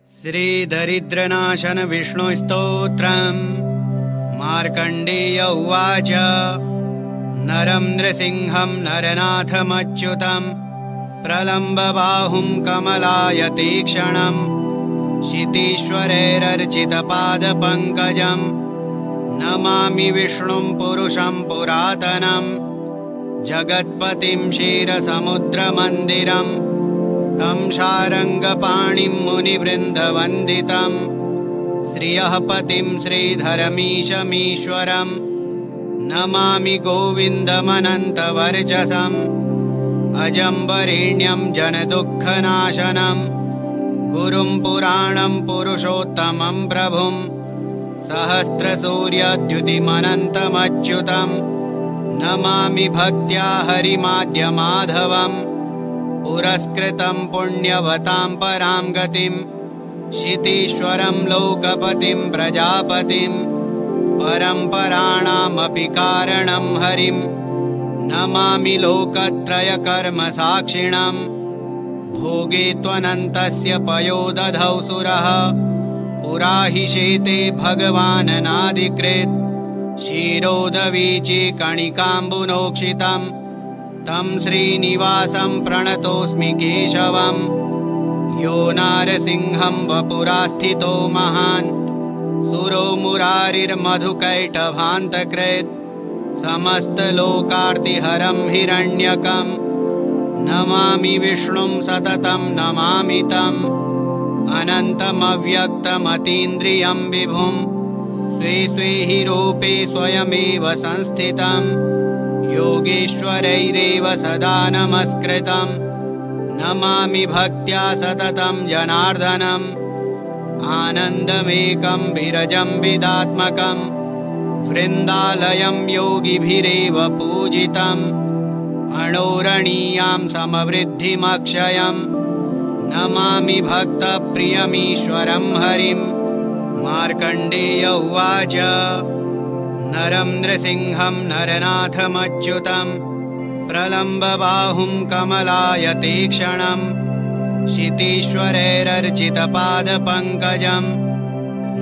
श्रीदरिद्रनाशन विष्णुस्तोत्रम्। मार्कण्डेय उवाच। नरं नृसिंहं नरनाथमच्युतं प्रलम्बबाहुं कमलायतीक्ष्णं क्षितीश्वरैरर्चितपादपङ्कजं नमामि विष्णुं पुरुषं पुरातनं जगत्पतिं क्षीरसमुद्रमन्दिरं तं शारङ्गपाणिं मुनिवृन्दवन्दितं श्रियः पतिं श्रीधरमीशमीश्वरं नमामि गोविन्दमनन्तवर्चसम् अजं वरेण्यं जनदुःखनाशनं गुरुं पुराणं पुरुषोत्तमं प्रभुं सहस्रसूर्यद्युतिमनन्तमच्युतं नमामि भक्त्या हरिमाद्यमाधवं पुरस्कृतं पुण्यवतां परां गतिं क्षितीश्वरं लोकपतिं प्रजापतिं परम्पराणामपि कारणं हरिं नमामि लोकत्रयकर्मसाक्षिणं भोगे त्वनन्तस्य पयोदधौ सुरः पुरा हि शेते भगवाननादिकृत् क्षीरोदवीची कणिकाम्बुनोक्षितं तं श्रीनिवासं प्रणतोऽस्मि केशवं यो नारसिंहं वपुरास्थितो महान् सुरो मुरारिर्मधुकैटभान्तकृत् समस्तलोकार्तिहरं हिरण्यकं नमामि विष्णुं सततं नमामि तम् अनन्तमव्यक्तमतीन्द्रियं विभुं स्वे स्वे हि रूपे स्वयमेव संस्थितं योगेश्वरैरेव सदा नमस्कृतं नमामि भक्त्या सततं जनार्दनम् आनन्दमेकं विरजं विदात्मकं वृन्दालयं योगिभिरेव पूजितम् अणोरणीयां समवृद्धिमक्षयं नमामि भक्तप्रियमीश्वरं हरिं। मार्कण्डेय उवाच। नरं नृसिंहं नरनाथमच्युतं प्रलम्बबाहुं कमलायतीक्ष्णं क्षितीश्वरैरर्चितपादपङ्कजं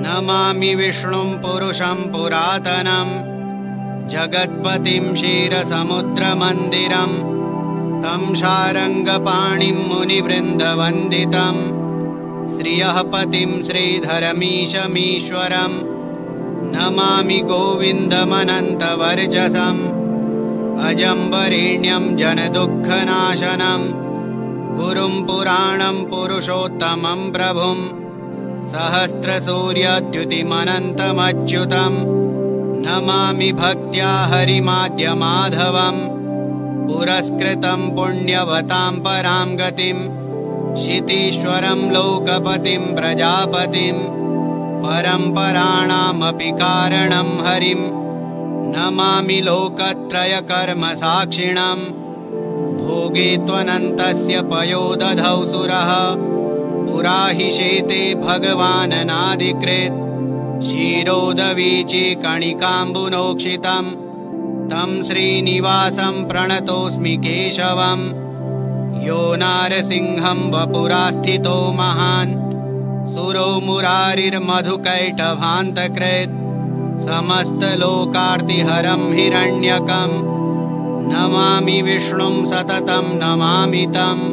नमामि विष्णुं पुरुषं पुरातनं जगत्पतिं क्षीरसमुद्रमन्दिरं तं शारङ्गपाणिं मुनिवृन्दवन्दितं श्रियः पतिं श्रीधरमीशमीश्वरं नमामि गोविन्दमनन्तवर्चसम् अजं वरेण्यं जनदुःखनाशनं गुरुं पुराणं पुरुषोत्तमं प्रभुं सहस्रसूर्यद्युतिमनन्तमच्युतं नमामि भक्त्या हरिमाद्यमाधवं पुरस्कृतं पुण्यवतां परां गतिं क्षितीश्वरं लोकपतिं प्रजापतिं परम्पराणामपि कारणं हरिं नमामि लोकत्रयकर्मसाक्षिणं भोगे त्वनन्तस्य पयोदधौ सुरः पुरा हि शेते भगवाननादिकृत् क्षीरोदवीची कणिकाम्बुनोक्षितं तं श्रीनिवासं प्रणतोऽस्मि केशवं यो नारसिंहं वपुरास्थितो महान् सुरो मुरारिर्मधुकैटभान्तकृत् समस्तलोकार्तिहरं हिरण्यकं नमामि विष्णुं सततं नमामि तम्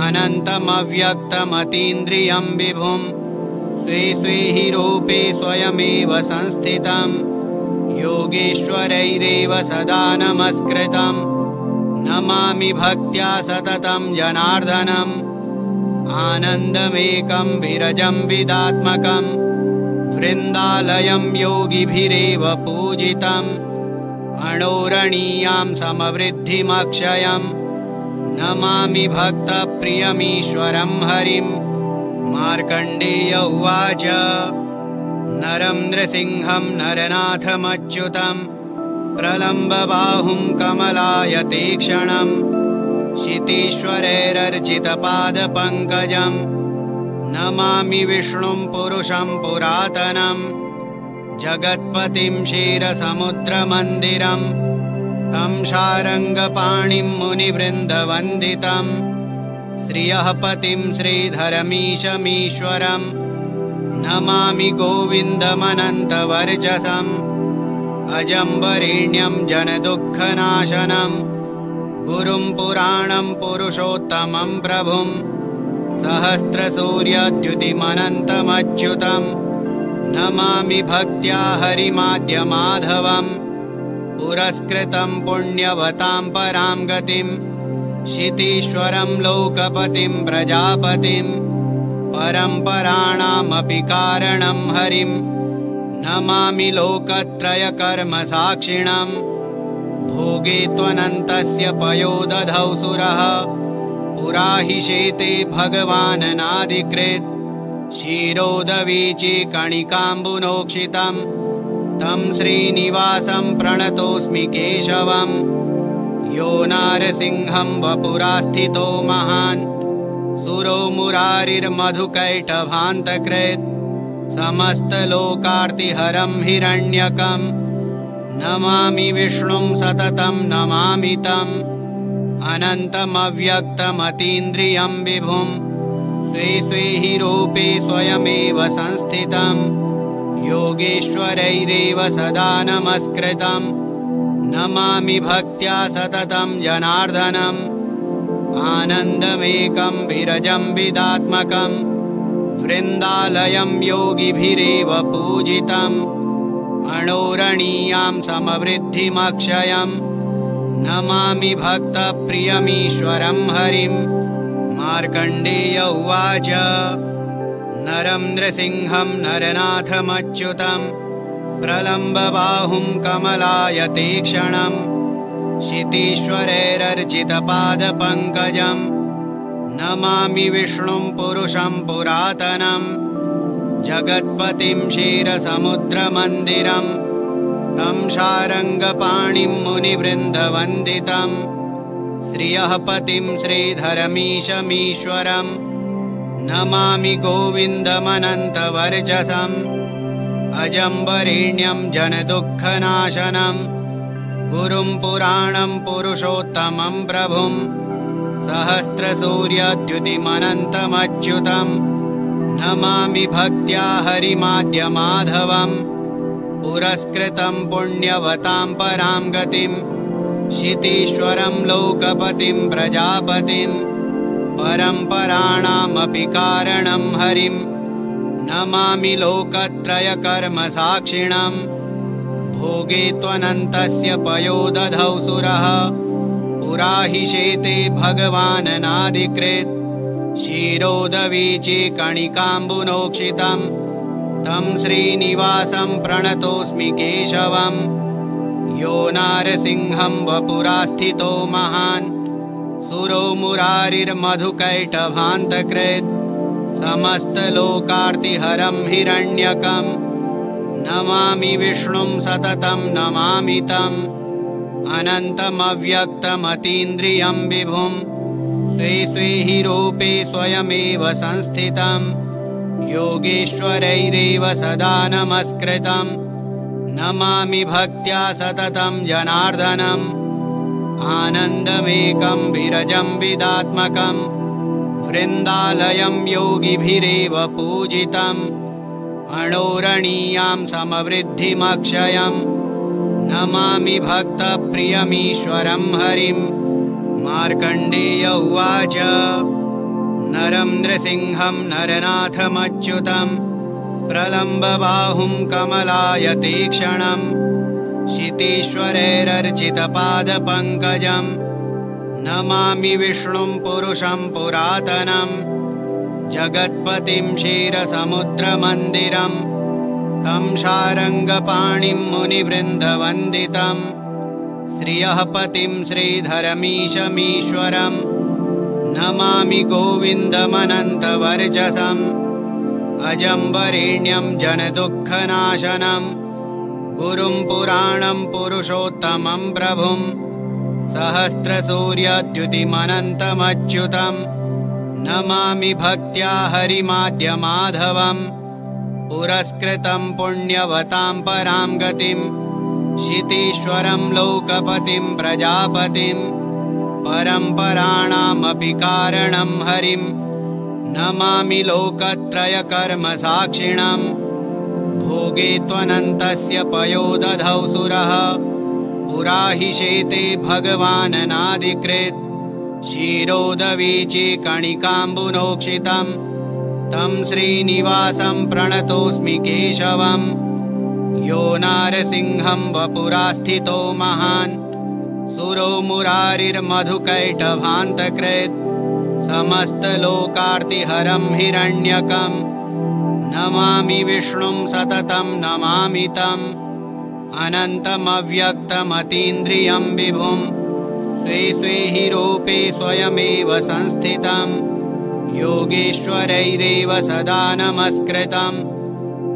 अनन्तमव्यक्तमतीन्द्रियं विभुं स्वे स्वे हि रूपे स्वयमेव संस्थितं योगेश्वरैरेव सदा नमस्कृतं नमामि भक्त्या सततं जनार्दनम् आनन्दमेकं विरजं विदात्मकं वृन्दालयं योगिभिरेव पूजितम् अणोरणीयां समवृद्धिमक्षयं नमामि भक्तप्रियमीश्वरं हरिं। मार्कण्डेय उवाच। नरं नृसिंहं नरनाथमच्युतं प्रलम्बबाहुं कमलायतीक्ष्णं क्षितीश्वरैरर्चितपादपङ्कजं नमामि विष्णुं पुरुषं पुरातनं जगत्पतिं क्षीरसमुद्रमन्दिरं तं शारङ्गपाणिं मुनिवृन्दवन्दितं श्रियः पतिं श्रीधरमीशमीश्वरं नमामि गोविन्दमनन्तवर्चसम् अजं वरेण्यं जनदुःखनाशनं गुरुं पुराणं पुरुषोत्तमं प्रभुं सहस्रसूर्यद्युतिमनन्तमच्युतं नमामि भक्त्या हरिमाद्यमाधवं पुरस्कृतं पुण्यवतां परां गतिं क्षितीश्वरं लोकपतिं प्रजापतिं परम्पराणामपि कारणं हरिं नमामि लोकत्रयकर्मसाक्षिणं भोगे त्वनन्तस्य पयोदधौ सुरः पुरा हि शेते भगवाननाधिकृत् क्षीरोदवीची कणिकाम्बुनोक्षितं तं श्रीनिवासं प्रणतोऽस्मि केशवं यो नारसिंहं वपुरास्थितो महान् सुरो मुरारिर्मधुकैटभान्तकृत् समस्तलोकार्तिहरं हिरण्यकं नमामि विष्णुं सततं नमामि तम् अनन्तमव्यक्तमतीन्द्रियं विभुं स्वे स्वे हि रूपे स्वयमेव संस्थितं योगेश्वरैरेव सदा नमस्कृतं नमामि भक्त्या सततं जनार्दनम् आनन्दमेकं विरजं विदात्मकं वृन्दालयं योगिभिरेव पूजितम् अणोरणीयां समवृद्धिमक्षयं नमामि भक्तप्रियमीश्वरं हरिं मार्कण्डेय उवाच नरं नृसिंहं नरनाथमच्युतं प्रलम्बबाहुं कमलायतीक्ष्णं क्षितीश्वरैरर्चितपादपङ्कजं नमामि विष्णुं पुरुषं पुरातनं जगत्पतिं क्षीरसमुद्रमन्दिरं तं शारङ्गपाणिं मुनिवृन्दवन्दितं श्रियः पतिं श्रीधरमीशमीश्वरं नमामि गोविन्दमनन्तवर्चसम् अजं वरेण्यं जनदुःखनाशनं गुरुं पुराणं पुरुषोत्तमं प्रभुं सहस्रसूर्यद्युतिमनन्तमच्युतं नमामि भक्त्या हरिमाद्यमाधवं पुरस्कृतं पुण्यवतां परां गतिं क्षितीश्वरं लोकपतिं प्रजापतिं परम्पराणामपि कारणं हरिं नमामि लोकत्रयकर्मसाक्षिणं भोगे त्वनन्तस्य पयोदधौ सुरः पुरा हि शेते भगवाननाधिकृत् क्षीरोदवीची कणिकाम्बुनोक्षितं तं श्रीनिवासं प्रणतोऽस्मि केशवं यो नारसिंहं वपुरास्थितो महान् सुरो मुरारिर्मधुकैटभान्तकृत् समस्तलोकार्तिहरं हिरण्यकं नमामि विष्णुं सततं नमामि तम् अनन्तमव्यक्तमतीन्द्रियं विभुं स्वे स्वे हि रूपे स्वयमेव संस्थितं योगेश्वरैरेव सदा नमस्कृतं नमामि भक्त्या सततं जनार्दनम् आनन्दमेकं विरजं विदात्मकं वृन्दालयं योगिभिरेव पूजितम् अणोरणीयां समवृद्धिमक्षयं नमामि भक्तप्रियमीश्वरं हरिं मार्कण्डेय उवाच नरं नृसिंहं नरनाथमच्युतं प्रलम्बबाहुं कमलायतीक्ष्णं क्षितीश्वरैरर्चितपादपङ्कजं नमामि विष्णुं पुरुषं पुरातनं जगत्पतिं क्षीरसमुद्रमन्दिरं तं शारङ्गपाणिं मुनिवृन्दवन्दितं श्रियः पतिं श्रीधरमीशमीश्वरं नमामि गोविन्दमनन्तवर्चसम् अजं वरेण्यं जनदुःखनाशनं गुरुं पुराणं पुरुषोत्तमं प्रभुं सहस्रसूर्यद्युतिमनन्तमच्युतं नमामि भक्त्या हरिमाद्यमाधवं पुरस्कृतं पुण्यवतां परां गतिं क्षितीश्वरं लोकपतिं प्रजापतिं परम्पराणामपि कारणं हरिं नमामि लोकत्रयकर्मसाक्षिणम् भोगे त्वनन्तस्य पयोदधौ सुरः पुरा हि शेते भगवाननादिकृत् क्षीरोदवीची कणिकाम्बुनोक्षितं तं श्रीनिवासं प्रणतोऽस्मि केशवम् यो नारसिंहं वपुरास्थितो महान् सुरो मुरारिर्मधुकैटभान्तकृत् समस्तलोकार्तिहरं हिरण्यकम् नमामि विष्णुं सततं नमामि तम् अनन्तमव्यक्तमतीन्द्रियं विभुं स्वे स्वे हि रूपे स्वयमेव संस्थितं योगेश्वरैरेव सदा नमस्कृतं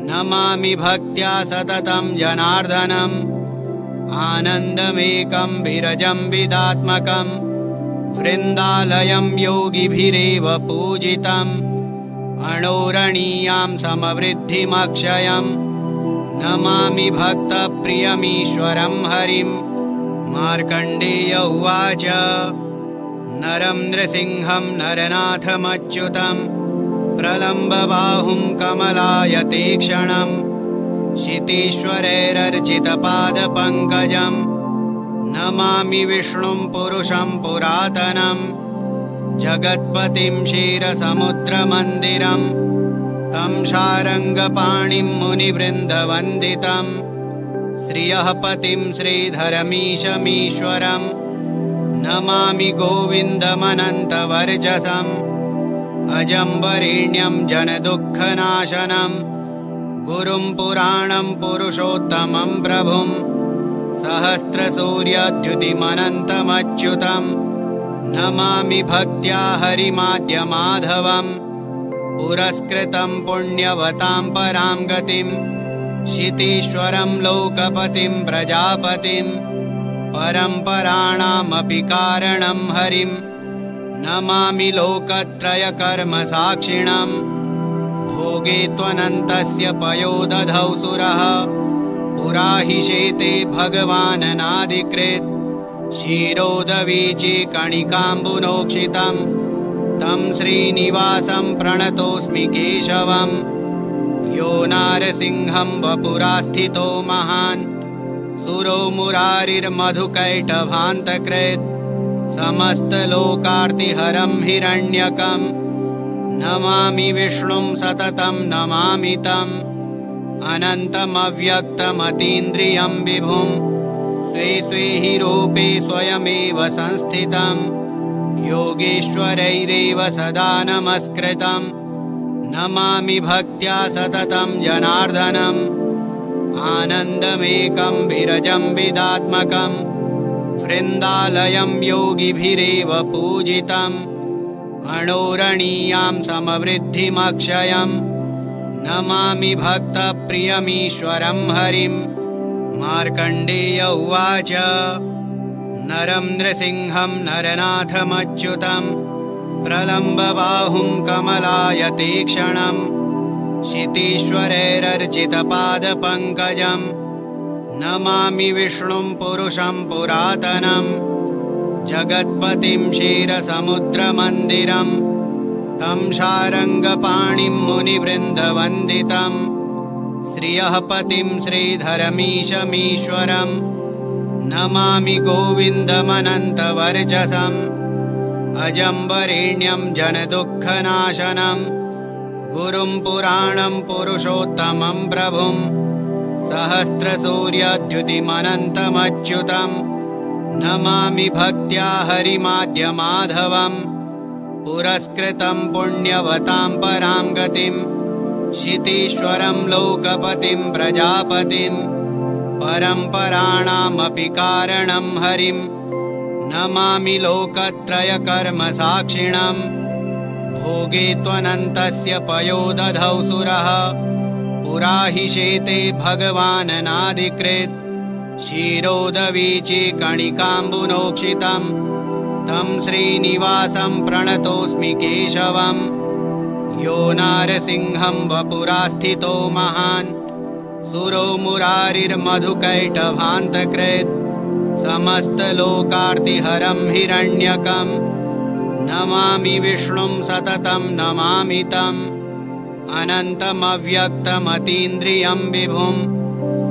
नमामि भक्त्या सततं जनार्दनम् आनन्दमेकं विरजं विदात्मकं वृन्दालयं योगिभिरेव पूजितम् अणोरणीयां समवृद्धिमक्षयं नमामि भक्तप्रियमीश्वरं हरिं मार्कण्डेय उवाच नरं नृसिंहं नरनाथमच्युतं प्रलम्बबाहुं कमलायतीक्ष्णं क्षितीश्वरैरर्चितपादपङ्कजं नमामि विष्णुं पुरुषं पुरातनं जगत्पतिं क्षीरसमुद्रमन्दिरं तं शारङ्गपाणिं मुनिवृन्दवन्दितं श्रियः पतिं श्रीधरमीशमीश्वरं नमामि गोविन्दमनन्तवर्चसम् अजं वरेण्यं जनदुःखनाशनं गुरुं पुराणं पुरुषोत्तमं प्रभुं सहस्रसूर्यद्युतिमनन्तमच्युतं नमामि भक्त्या हरिमाद्यमाधवं पुरस्कृतं पुण्यवतां परां गतिं क्षितीश्वरं लोकपतिं प्रजापतिं परम्पराणामपि कारणं हरिं नमामि लोकत्रयकर्मसाक्षिणं भोगे त्वनन्तस्य पयोदधौ सुरः पुरा हि शेते भगवाननादिकृत् क्षीरोदवीची कणिकाम्बुनोक्षितं तं श्रीनिवासं प्रणतोऽस्मि केशवम् यो नारसिंहं वपुरास्थितो महान् सुरो मुरारिर्मधुकैटभान्तकृत् समस्तलोकार्तिहरं हिरण्यकं नमामि विष्णुं सततं नमामि तम् अनन्तमव्यक्तमतीन्द्रियं विभुं स्वे स्वे हि रूपे स्वयमेव संस्थितं योगेश्वरैरेव सदा नमस्कृतं नमामि भक्त्या सततं जनार्दनम् आनन्दमेकं विरजं विदात्मकं वृन्दालयं योगिभिरेव पूजितं अणोरणीयां समवृद्धिमक्षयं नमामि भक्तप्रियमीश्वरं हरिं मार्कण्डेय उवाच नरं नृसिंहं नरनाथमच्युतं प्रलम्बबाहुं कमलायतीक्ष्णं क्षितीश्वरैरर्चितपादपङ्कजं नमामि विष्णुं पुरुषं पुरातनं जगत्पतिं क्षीरसमुद्रमन्दिरं तं शारङ्गपाणिं मुनिवृन्दवन्दितं श्रियः पतिं श्रीधरमीशमीश्वरं नमामि गोविन्दमनन्तवर्चसम् अजं वरेण्यं जनदुःखनाशनं गुरुं पुराणं पुरुषोत्तमं प्रभुं सहस्रसूर्यद्युतिमनन्तमच्युतं नमामि भक्त्या हरिमाद्यमाधवं पुरस्कृतं पुण्यवतां परां गतिं क्षितीश्वरं लोकपतिं प्रजापतिं परम्पराणामपि कारणं हरिं नमामि लोकत्रयकर्मसाक्षिणं भोगे त्वनन्तस्य पयोदधौ सुरः पुरा हि शेते भगवाननादिकृत् क्षीरोदवीची कणिकाम्बुनोक्षितं तं श्रीनिवासं प्रणतोऽस्मि केशवम् यो नारसिंहं वपुरास्थितो महान् सुरो मुरारिर्मधुकैटभान्तकृत् समस्तलोकार्तिहरं हिरण्यकं नमामि विष्णुं सततं नमामि तम् अनन्तमव्यक्तमतीन्द्रियं विभुं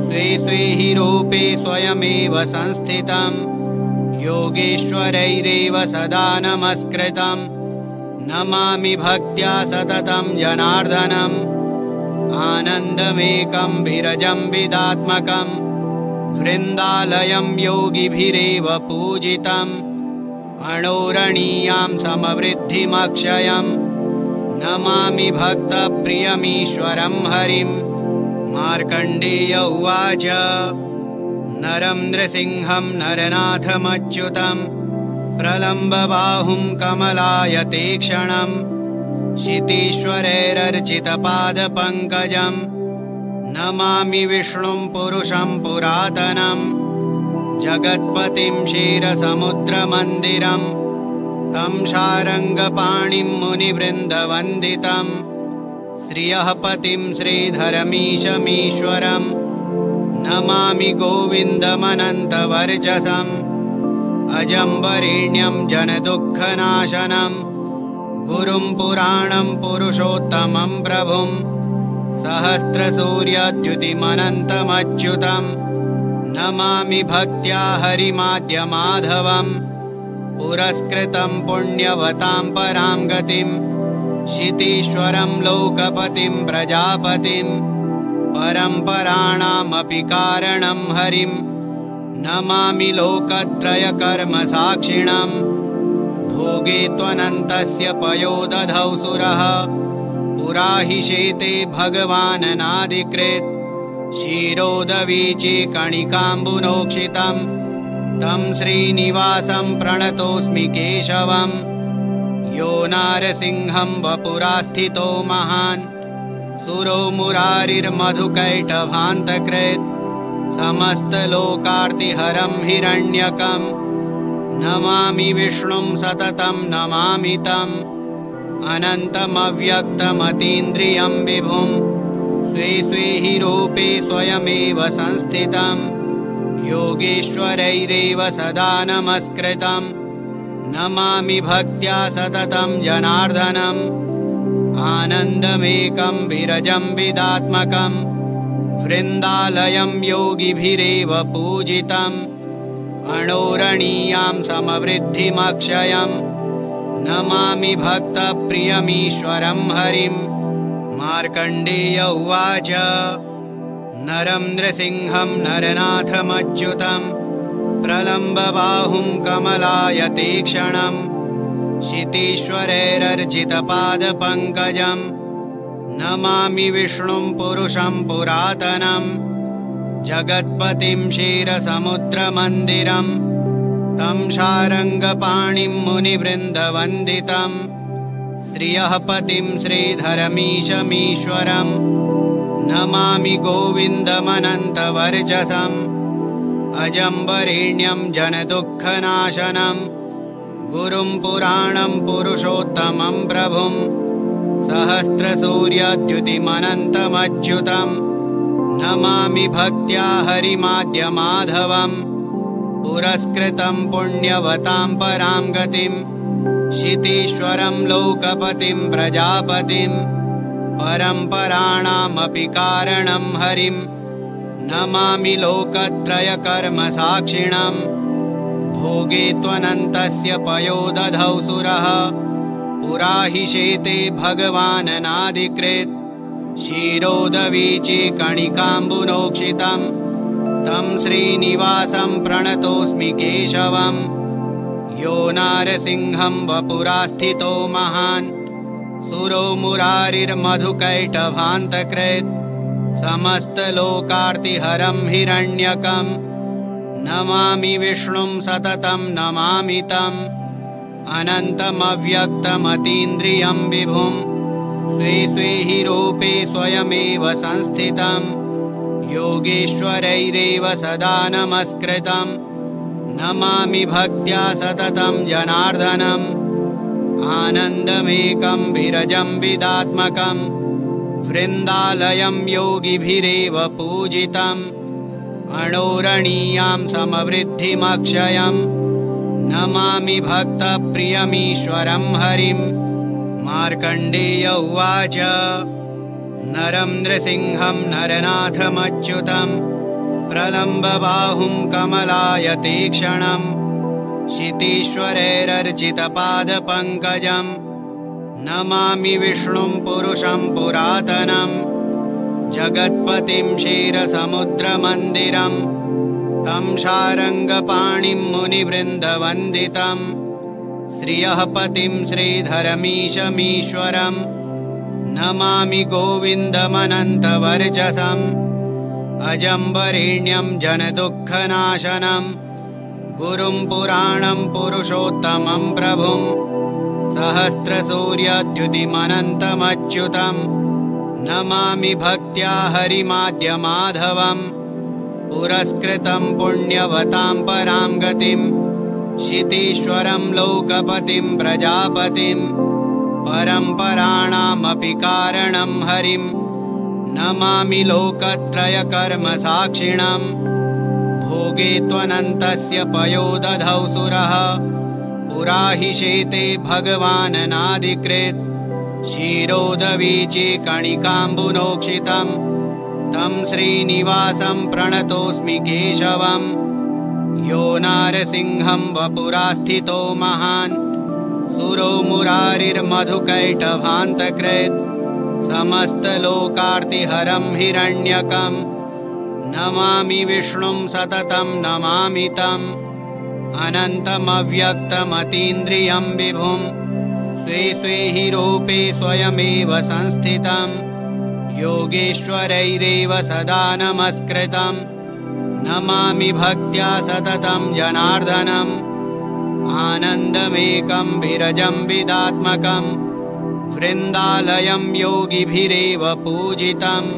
स्वे स्वे हि रूपे स्वयमेव संस्थितं योगेश्वरैरेव सदा नमस्कृतं नमामि भक्त्या सततं जनार्दनम् आनन्दमेकं विरजं विदात्मकं वृन्दालयं योगिभिरेव पूजितम् अणोरणीयां समवृद्धिमक्षयं नमामि भक्तप्रियमीश्वरं हरिं मार्कण्डेय उवाच नरं नृसिंहं नरनाथमच्युतं प्रलम्बबाहुं कमलायतेक्षणं क्षितीश्वरैरर्चितपादपङ्कजं नमामि विष्णुं पुरुषं पुरातनं जगत्पतिं क्षीरसमुद्रमन्दिरं तं शारङ्गपाणिं मुनिवृन्दवन्दितं श्रियः पतिं श्रीधरमीशमीश्वरं नमामि गोविन्दमनन्तवर्चसम् अजं वरेण्यं जनदुःखनाशनं गुरुं पुराणं पुरुषोत्तमं प्रभुं सहस्रसूर्यद्युतिमनन्तमच्युतं नमामि भक्त्या हरिमाद्यमाधवं पुरस्कृतं पुण्यवतां परां गतिं क्षितीश्वरं लोकपतिं प्रजापतिं परम्पराणामपि कारणं हरिं नमामि लोकत्रयकर्मसाक्षिणं भोगे त्वनन्तस्य पयोदधौ सुरः पुरा हि शेते भगवाननादिकृत् क्षीरोदवीचे कणिकाम्बुनोक्षितं तं श्रीनिवासं प्रणतोऽस्मि केशवं यो नारसिंहं वपुरास्थितो महान् सुरो मुरारिर्मधुकैटभान्तकृत् समस्तलोकार्तिहरं हिरण्यकं नमामि विष्णुं सततं नमामि तम् अनन्तमव्यक्तमतीन्द्रियं विभुं स्वे स्वे हि रूपे स्वयमेव संस्थितं योगेश्वरैरेव सदा नमस्कृतं नमामि भक्त्या सततं जनार्दनम् आनन्दमेकं विरजं विदात्मकं वृन्दालयं योगिभिरेव पूजितम् अणोरणीयां समवृद्धिमक्षयं नमामि भक्तप्रियमीश्वरं हरिं मार्कण्डेय उवाच नरं नृसिंहं नरनाथमच्युतं प्रलम्बबाहुं कमलायतेक्षणं क्षितीश्वरैरर्चितपादपङ्कजं नमामि विष्णुं पुरुषं पुरातनं जगत्पतिं क्षीरसमुद्रमन्दिरं तं शारङ्गपाणिं मुनिवृन्दवन्दितं श्रियः पतिं श्रीधरमीशमीश्वरं नमामि गोविन्दमनन्तवर्चसम् अजं वरेण्यं जनदुःखनाशनं गुरुं पुराणं पुरुषोत्तमं प्रभुं सहस्रसूर्यद्युतिमनन्तमच्युतं नमामि भक्त्या हरिमाद्यमाधवं पुरस्कृतं पुण्यवतां परां गतिं क्षितीश्वरं लोकपतिं प्रजापतिं परम्पराणामपि कारणं हरिं नमामि लोकत्रयकर्मसाक्षिणं भोगे त्वनन्तस्य पयोदधौ सुरः पुरा हि शेते भगवाननादिकृत् क्षीरोदवीचे कणिकाम्बुनोक्षितं तं श्रीनिवासं प्रणतोऽस्मि केशवं यो नारसिंहं वपुरास्थितो महान् सुरो मुरारिर्मधुकैटभान्तकृत् समस्तलोकार्तिहरं हिरण्यकं नमामि विष्णुं सततं नमामि तम् अनन्तमव्यक्तमतीन्द्रियं विभुं स्वे स्वे हि रूपे स्वयमेव संस्थितं योगेश्वरैरेव सदा नमस्कृतं नमामि भक्त्या सततं जनार्दनम् आनन्दमेकं विरजं विदात्मकं वृन्दालयं योगिभिरेव पूजितं अणोरणीयां समवृद्धिमक्षयं नमामि भक्तप्रियमीश्वरं हरिं। मार्कण्डेय उवाच नरं नृसिंहं नरनाथमच्युतं प्रलम्बबाहुं कमलायतीक्ष्णं क्षितीश्वरैरर्चितपादपङ्कजं नमामि विष्णुं पुरुषं पुरातनं। जगत्पतिं क्षीरसमुद्रमन्दिरं तं शारङ्गपाणिं मुनिवृन्दवन्दितं श्रियः पतिं श्रीधरमीशमीश्वरं नमामि गोविन्दमनन्तवर्चसम्। अजं वरेण्यं जनदुःखनाशनं गुरुं पुराणं पुरुषोत्तमं प्रभुं सहस्रसूर्यद्युतिमनन्तमच्युतं नमामि भक्त्या हरिमाद्यमाधवं। पुरस्कृतं पुण्यवतां परां गतिं क्षितीश्वरं लोकपतिं प्रजापतिं परम्पराणामपि कारणं हरिं नमामि लोकत्रयकर्मसाक्षिणं। भोगे त्वनन्तस्य पयोदधौ सुरः पुरा हि शेते भगवाननादिकृत् क्षीरोदवीचे कणिकाम्बुनोक्षितं तं श्रीनिवासं प्रणतोऽस्मि केशवं। यो नारसिंहं वपुरास्थितो महान् सुरो मुरारिर्मधुकैटभान्तकृत् समस्तलोकार्तिहरं हिरण्यकं नमामि विष्णुं सततं नमामि तम्। अनन्तमव्यक्तमतीन्द्रियं विभुं स्वे स्वे हि रूपे स्वयमेव संस्थितं योगेश्वरैरेव सदा नमस्कृतं नमामि भक्त्या सततं जनार्दनम्। आनन्दमेकं विरजं विदात्मकं वृन्दालयं योगिभिरेव पूजितम्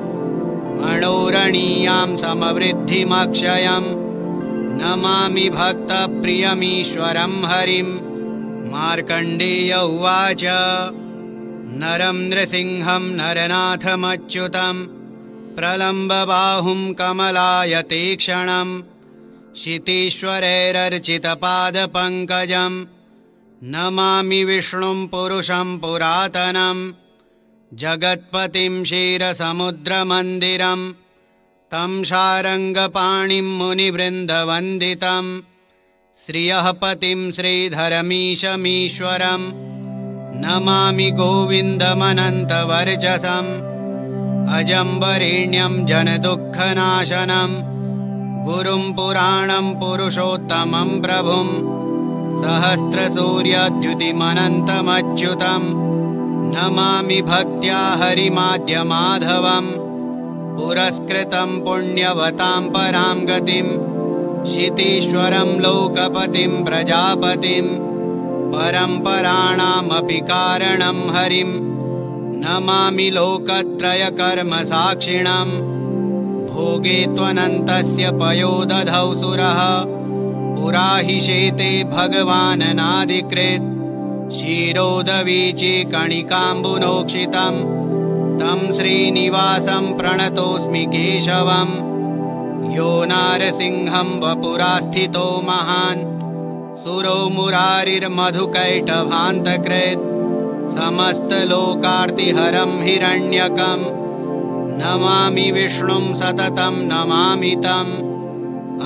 अणोरणीयां समवृद्धिमक्षयं नमामि भक्तप्रियमीश्वरं हरिं। मार्कण्डेय उवाच नरं नृसिंहं नरनाथमच्युतं प्रलम्बबाहुं कमलायतीक्ष्णं क्षितीश्वरैरर्चितपादपङ्कजं नमामि विष्णुं पुरुषं पुरातनं। जगत्पतिं क्षीरसमुद्रमन्दिरं तं शारङ्गपाणिं मुनिवृन्दवन्दितं श्रियः पतिं श्रीधरमीशमीश्वरं नमामि गोविन्दमनन्तवर्चसम्। अजं वरेण्यं जनदुःखनाशनं गुरुं पुराणं पुरुषोत्तमं प्रभुं सहस्रसूर्यद्युतिमनन्तमच्युतं नमामि भक्त्या हरिमाद्यमाधवं। पुरस्कृतं पुण्यवतां परां गतिं क्षितीश्वरं लोकपतिं प्रजापतिं परम्पराणामपि कारणं हरिं नमामि लोकत्रयकर्मसाक्षिणं। भोगे त्वनन्तस्य पयोदधौ सुरः पुरा हि शेते भगवाननादिकृत् क्षीरोदवीचे कणिकाम्बुनोक्षितं तं श्रीनिवासं प्रणतोऽस्मि केशवं। यो नारसिंहं वपुरास्थितो महान् सुरो मुरारिर्मधुकैटभान्तकृत् समस्तलोकार्तिहरं हिरण्यकं नमामि विष्णुं सततं नमामि तम्।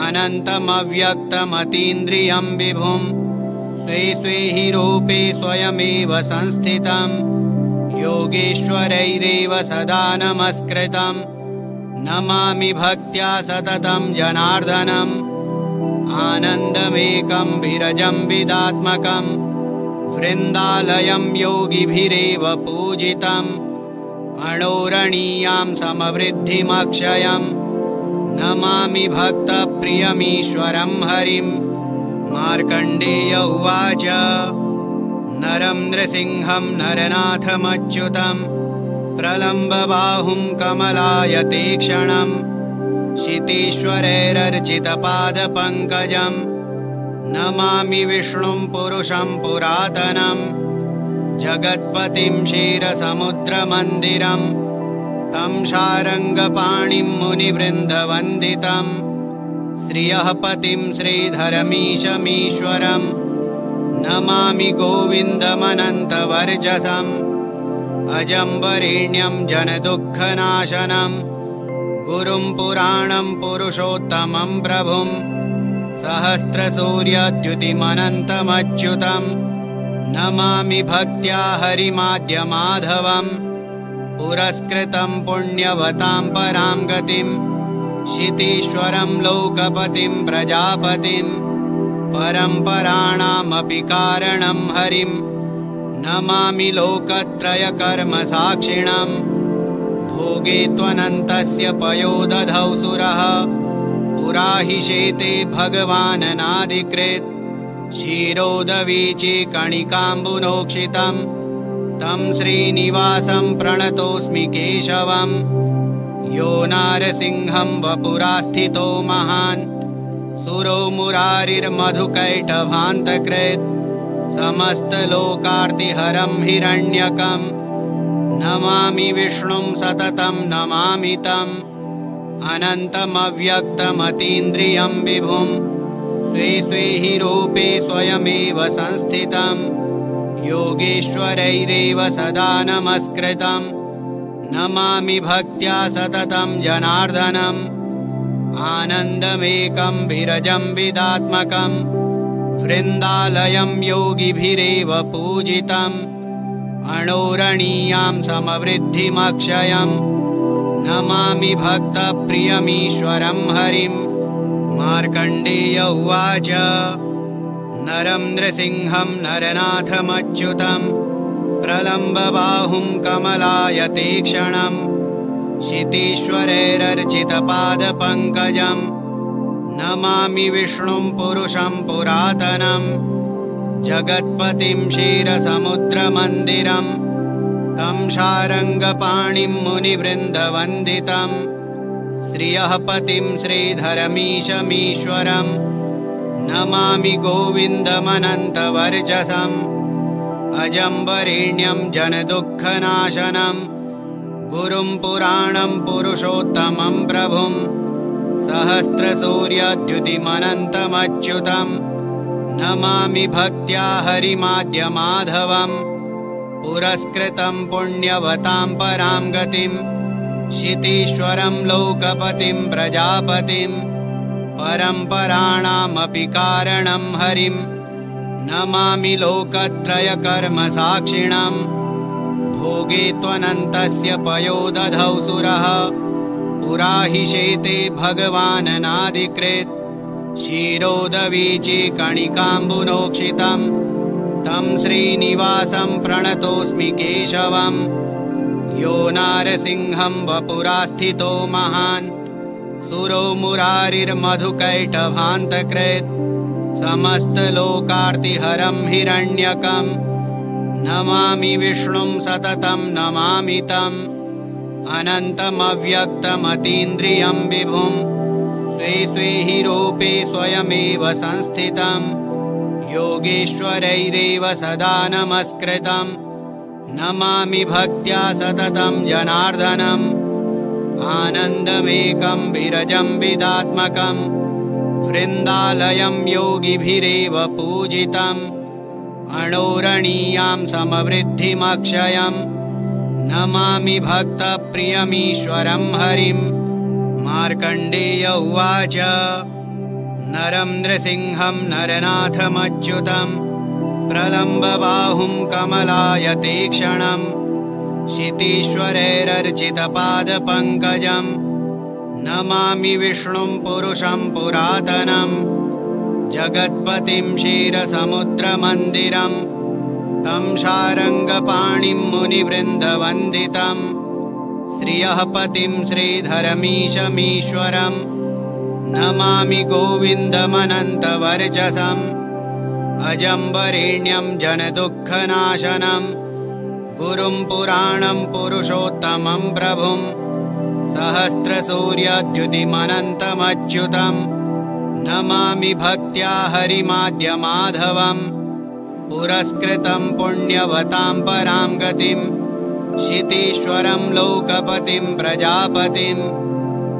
अनन्तमव्यक्तमतीन्द्रियं विभुं स्वे स्वे हि रूपे स्वयमेव संस्थितं योगेश्वरैरेव सदा नमस्कृतं नमामि भक्त्या सततं जनार्दनम्। आनन्दमेकं विरजं विदात्मकं वृन्दालयं योगिभिरेव पूजितम् अणोरणीयां समवृद्धिमक्षयं नमामि भक्तप्रियमीश्वरं हरिं। मार्कण्डेय उवाच नरं नृसिंहं नरनाथमच्युतं प्रलम्बबाहुं कमलायतीक्ष्णं क्षितीश्वरैरर्चितपादपङ्कजं नमामि विष्णुं पुरुषं पुरातनं। जगत्पतिं क्षीरसमुद्रमन्दिरं तं शारङ्गपाणिं मुनिवृन्दवन्दितं श्रियः पतिं श्रीधरमीशमीश्वरं नमामि गोविन्दमनन्तवर्चसम् अजं वरेण्यं जनदुःखनाशनं गुरुं पुराणं पुरुषोत्तमं प्रभुं सहस्रसूर्यद्युतिमनन्तमच्युतं नमामि भक्त्या हरिमाद्यमाधवं पुरस्कृतं पुण्यवतां परां गतिं क्षितीश्वरं लोकपतिं प्रजापतिं परम्पराणामपि कारणं हरिं नमामि लोकत्रयकर्मसाक्षिणं भोगे त्वनन्तस्य पयोदधौ सुरः पुरा हि शेते भगवान् नाधिकृत् क्षीरोदवीचि कणिकाम्बुनोक्षितं तं श्रीनिवासं प्रणतोऽस्मि केशवं यो नारसिंहं वपुरास्थितो महान् सुरो मुरारिर्मधुकैटभान्तकृत् समस्तलोकार्तिहरं हिरण्यकं नमामि विष्णुं सततं नमामि तम् अनन्तमव्यक्तमतीन्द्रियं विभुं स्वे स्वे हि रूपे स्वयमेव संस्थितं योगेश्वरैरेव सदा नमस्कृतं नमामि भक्त्या सततं जनार्दनम् आनन्दमेकं विरजं विदात्मकं वृन्दालयं योगिभिरेव पूजितम् अणोरणीयां समवृद्धिमक्षयं नमामि भक्तप्रियमीश्वरं हरिं मार्कण्डेय उवाच नरं नृसिंहं नरनाथमच्युतं प्रलम्बबाहुं कमलायतीक्ष्णं क्षितीश्वरैरर्चितपादपङ्कजं नमामि विष्णुं पुरुषं पुरातनं जगत्पतिं क्षीरसमुद्रमन्दिरं तं शारङ्गपाणिं मुनिवृन्दवन्दितं श्रियः पतिं श्रीधरमीशमीश्वरं नमामि गोविन्दमनन्तवर्चसम् अजं वरेण्यं जनदुःखनाशनं गुरुं पुराणं पुरुषोत्तमं प्रभुं सहस्रसूर्यद्युतिमनन्तमच्युतं नमामि भक्त्या हरिमाद्यमाधवं पुरस्कृतं पुण्यवतां परां गतिं क्षितीश्वरं लोकपतिं प्रजापतिं परम्पराणामपि कारणं हरिं नमामि लोकत्रयकर्मसाक्षिणं भोगे त्वनन्तस्य पयोदधौ सुरः पुरा हि शेते भगवान् नाधिकृत् क्षीरोदवीचि कणिकाम्बुनोक्षितं तं श्रीनिवासं प्रणतोऽस्मि केशवं यो नारसिंहं वपुरास्थितो महान् सुरो मुरारिर्मधुकैटभान्तकृत् समस्तलोकार्तिहरं हिरण्यकं नमामि विष्णुं सततं नमामि तम् अनन्तमव्यक्तमतीन्द्रियं विभुं स्वे स्वे हि रूपे स्वयमेव संस्थितं योगेश्वरैरेव सदा नमस्कृतं नमामि भक्त्या सततं जनार्दनम् आनन्दमेकं विरजं विदात्मकं वृन्दालयं योगिभिरेव पूजितम् अणोरणीयां समवृद्धिमक्षयं नमामि भक्तप्रियमीश्वरं हरिं मार्कण्डेय उवाच नरं नृसिंहं नरनाथमच्युतं प्रलम्बबाहुं कमलायतीक्ष्णं क्षितीश्वरैरर्चितपादपङ्कजं नमामि विष्णुं पुरुषं पुरातनं जगत्पतिं क्षीरसमुद्रमन्दिरं तं शारङ्गपाणिं मुनिवृन्दवन्दितं श्रियः पतिं श्रीधरमीशमीश्वरं नमामि गोविन्दमनन्तवर्चसम् अजं वरेण्यं जनदुःखनाशनं गुरुं पुराणं पुरुषोत्तमं प्रभुं सहस्रसूर्यद्युतिमनन्तमच्युतं नमामि भक्त्या हरिमाद्यमाधवं पुरस्कृतं पुण्यवतां परां गतिं क्षितीश्वरं लोकपतिं प्रजापतिं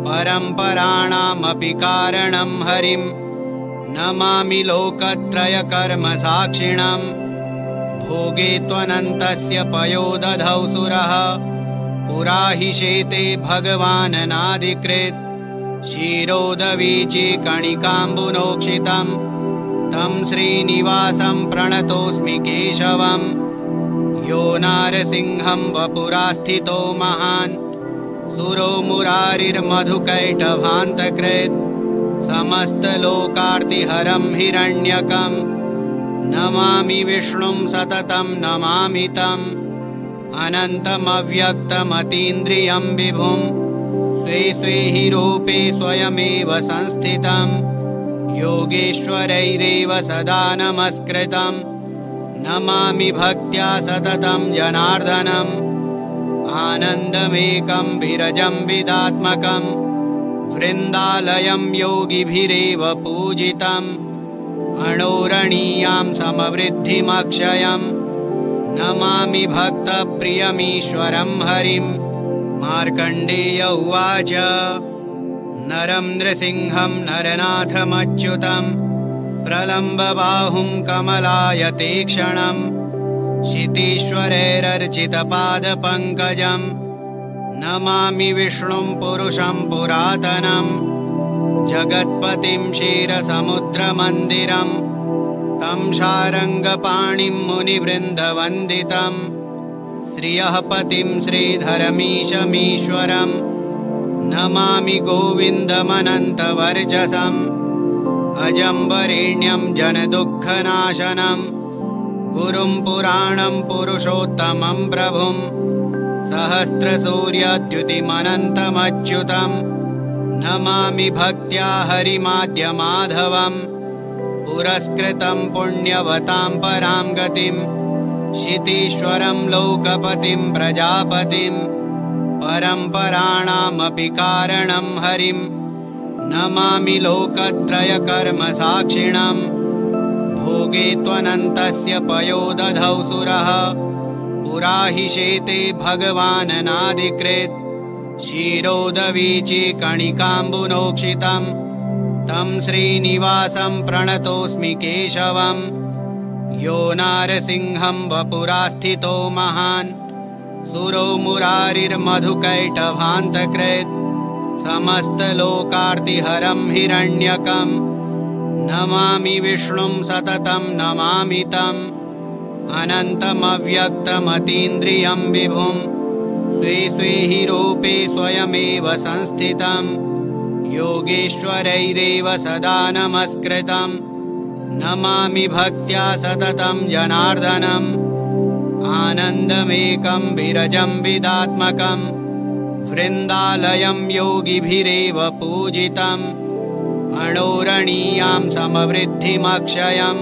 परम्पराणामपि कारणं हरिं नमामि लोकत्रयकर्मसाक्षिणं भोगे त्वनन्तस्य पयोदधौ सुरः पुरा हि शेते भगवाननादिकृत् क्षीरोदवीची कणिकाम्बुनोक्षितं तं श्रीनिवासं प्रणतोऽस्मि केशवं यो नारसिंहं वपुरास्थितो महान् सुरो मुरारिर्मधुकैटभान्तकृत् समस्तलोकार्तिहरं हिरण्यकं नमामि विष्णुं सततं नमामि तम् अनन्तमव्यक्तमतीन्द्रियं विभुं स्वे स्वे हि रूपे स्वयमेव संस्थितं योगेश्वरैरेव सदा नमस्कृतं नमामि भक्त्या सततं जनार्दनम् आनन्दमेकं विरजं विदात्मकं वृन्दालयं योगिभिरेव पूजितम् अणोरणीयां समवृद्धिमक्षयं नमामि भक्तप्रियमीश्वरं हरिं मार्कण्डेय उवाच नरं नृसिंहं नरनाथमच्युतं प्रलम्बबाहुं कमलायतेक्षणं क्षितीश्वरैरर्चितपादपङ्कजं नमामि विष्णुं पुरुषं पुरातनं जगत्पतिं क्षीरसमुद्रमन्दिरं तं शारङ्गपाणिं मुनिवृन्दवन्दितं श्रियः पतिं श्रीधरमीशमीश्वरं नमामि गोविन्दमनन्तवर्चसम् अजं वरेण्यं जनदुःखनाशनं गुरुं पुराणं पुरुषोत्तमं प्रभुं सहस्रसूर्यद्युतिमनन्तमच्युतं नमामि भक्त्या हरिमाद्यमाधवं पुरस्कृतं पुण्यवतां परां गतिं क्षितीश्वरं लोकपतिं प्रजापतिं परम्पराणामपि कारणं हरिं नमामि लोकत्रयकर्मसाक्षिणं भोगे त्वनन्तस्य पयोदधौ सुरः पुरा हि शेते भगवाननादिकृत् क्षीरोदवीची कणिकाम्बुनोक्षितं तं श्रीनिवासं प्रणतोऽस्मि केशवं यो नारसिंहं वपुरास्थितो महान् सुरो मुरारिर्मधुकैटभान्तकृत् समस्तलोकार्तिहरं हिरण्यकं नमामि विष्णुं सततं नमामि तम् अनन्तमव्यक्तमतीन्द्रियं विभुं स्वे स्वे हि रूपे स्वयमेव संस्थितं योगेश्वरैरेव सदा नमस्कृतं नमामि भक्त्या सततं जनार्दनम् आनन्दमेकं विरजं विदात्मकं वृन्दालयं योगिभिरेव पूजितम् अणोरणीयां समवृद्धिमक्षयं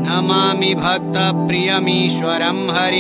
नमामि भक्तप्रियमीश्वरं हरि।